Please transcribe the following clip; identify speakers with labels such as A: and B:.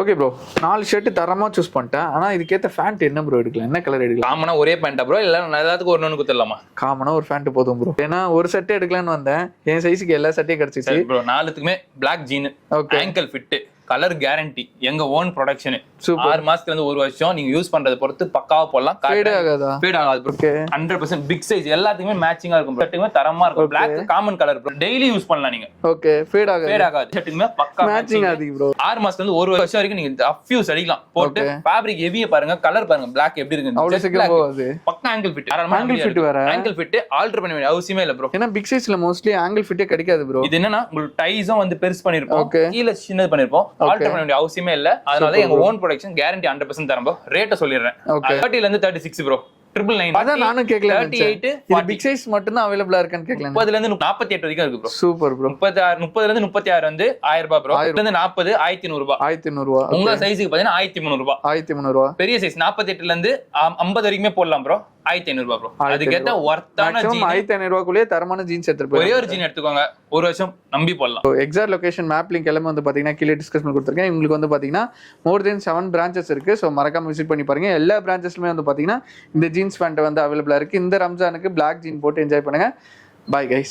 A: Okay bro, 4 shirt தரமா choose பண்ணிட்டேன். ஆனா இதுக்கேத்த ஃபேண்ட் என்ன ப்ரோ எடுக்கலாம்? என்ன கலர் எடுக்கலாம்?
B: காமனா ஒரே பேண்டா ப்ரோ? இல்ல எல்லாத்துக்கும் ஒன்னு குத்துடலாமா?
A: காமனா ஒரு ஃபேண்ட் போதும் ப்ரோ. ஏன்னா ஒரு ஷர்ட் எடுக்கலாம்னு வந்தேன், என் சைஸுக்கு எல்லா ஷர்ட்டையும் கிடைச்சிச்சு
B: ப்ரோ. நாலுத்துக்குமே black jean, ankle fit, colour guarantee, எங்க ஓன் ப்ரொடக்ஷன். 6 மாசத்துல இருந்து 1 வருஷம் நீங்க யூஸ் பண்றத பொறுத்து பக்காவா போடலாம்.
A: ஃபேட் ஆகாதா?
B: ஃபேட் ஆகாது ப்ரோ. 100% பிக் சைஸ், எல்லாத்துக்குமே மேட்சிங்கா இருக்கும். ஷர்ட்டுமே தரமா இருக்கும். Black common colour bro, daily use பண்ணலாம் நீங்க.
A: ஓகே, ஃபேட் ஆகாது.
B: ஃபேட் ஆகாது. ஷர்ட்டுமே பக்கா
A: மேட்சிங் ஆகுது ப்ரோ.
B: 6 மாசத்துல இருந்து 1 வருஷம் வரைக்கும் நீங்க அஃப்யூஸ் அடிக்கலாம். போட்டு ஃபேப்ரிக் ஹெவியா பாருங்க, கலர் பாருங்க, பிளாக் எப்படி இருக்கு.
A: அவ்வளவு சீக்கிரம் போகாது.
B: பக்கா ஆங்கிள் ஃபிட்.
A: ஆங்கிள் ஃபிட் வேற.
B: ஆங்கிள் ஃபிட் ஆல்டர் பண்ண வேண்டிய அவசியமே இல்ல ப்ரோ.
A: ஏன்னா பிக் சைஸ்ல மோஸ்ட்லி ஆங்கிள் ஃபிட்டே கிடைக்காது ப்ரோ.
B: இது என்னன்னா உங்களுக்கு டைஸும் வந்து பெருசு பண்ணிருப்போம், கீழ சின்னது பண்ணிருப்போம். ஆல்டர் பண்ண வேண்டிய அவசியமே இல்ல. அதனால எங்க ஓன் ப்ரொடக்ஷன் கேரண்டி 100% தரோம் ப்ரோ. ரேட்ட சொல்லிடுறேன். 30 ல இருந்து 36 ப்ரோ. 999.
A: அதான் நானும் கேக்கல.
B: 38
A: இது பிக் சைஸ் மட்டும் தான் அவேலபிளா இருக்கான்னு கேக்கல.
B: 30 ல இருந்து 48 வரைக்கும் இருக்கு ப்ரோ.
A: Super bro.
B: 30 ல இருந்து 36 வந்து 1000 ரூபாய் ப்ரோ. 30 ல இருந்து 40 1500 ரூபாய்.
A: 1500 ரூபாய்.
B: உங்க சைஸ்க்கு பாத்தீங்கன்னா 1300 ரூபாய்.
A: 1300 ரூபாய்.
B: பெரிய சைஸ் 48 ல இருந்து 50 வரைக்குமே போடலாம் ப்ரோ. 1500 ரூபாய் ப்ரோ. அதுக்கேத்த வர்த்தான ஜீன்.
A: 1500 ரூபாய்க்குள்ளே தரமான ஜீன்ஸ் எடுத்துட்டு
B: ஒரே ஒரு ஜீன் எடுத்துக்கோங்க, 1 வருஷம் நம்பி போடலாம்.
A: எக்ஸாக்ட் லொகேஷன் மேப் லிங்க் எல்லாமே வந்து பாத்தீங்கன்னா கீழே டிஸ்கஷன் கொடுத்துருக்கேன். உங்களுக்கு வந்து பாத்தீங்கன்னா மோர் தென் 7 பிரான்ச்சஸ் இருக்கு. ஸோ மறக்காம விசிட் பண்ணி பாருங்க. எல்லா பிரான்ச்சஸ்லுமே வந்து பாத்தீங்கன்னா இந்த ஜீன்ஸ் பேண்ட் வந்து அவைலபிளா இருக்கு. இந்த ரம்ஜானுக்கு பிளாக் ஜீன் போட்டு என்ஜாய் பண்ணுங்க. Bye guys.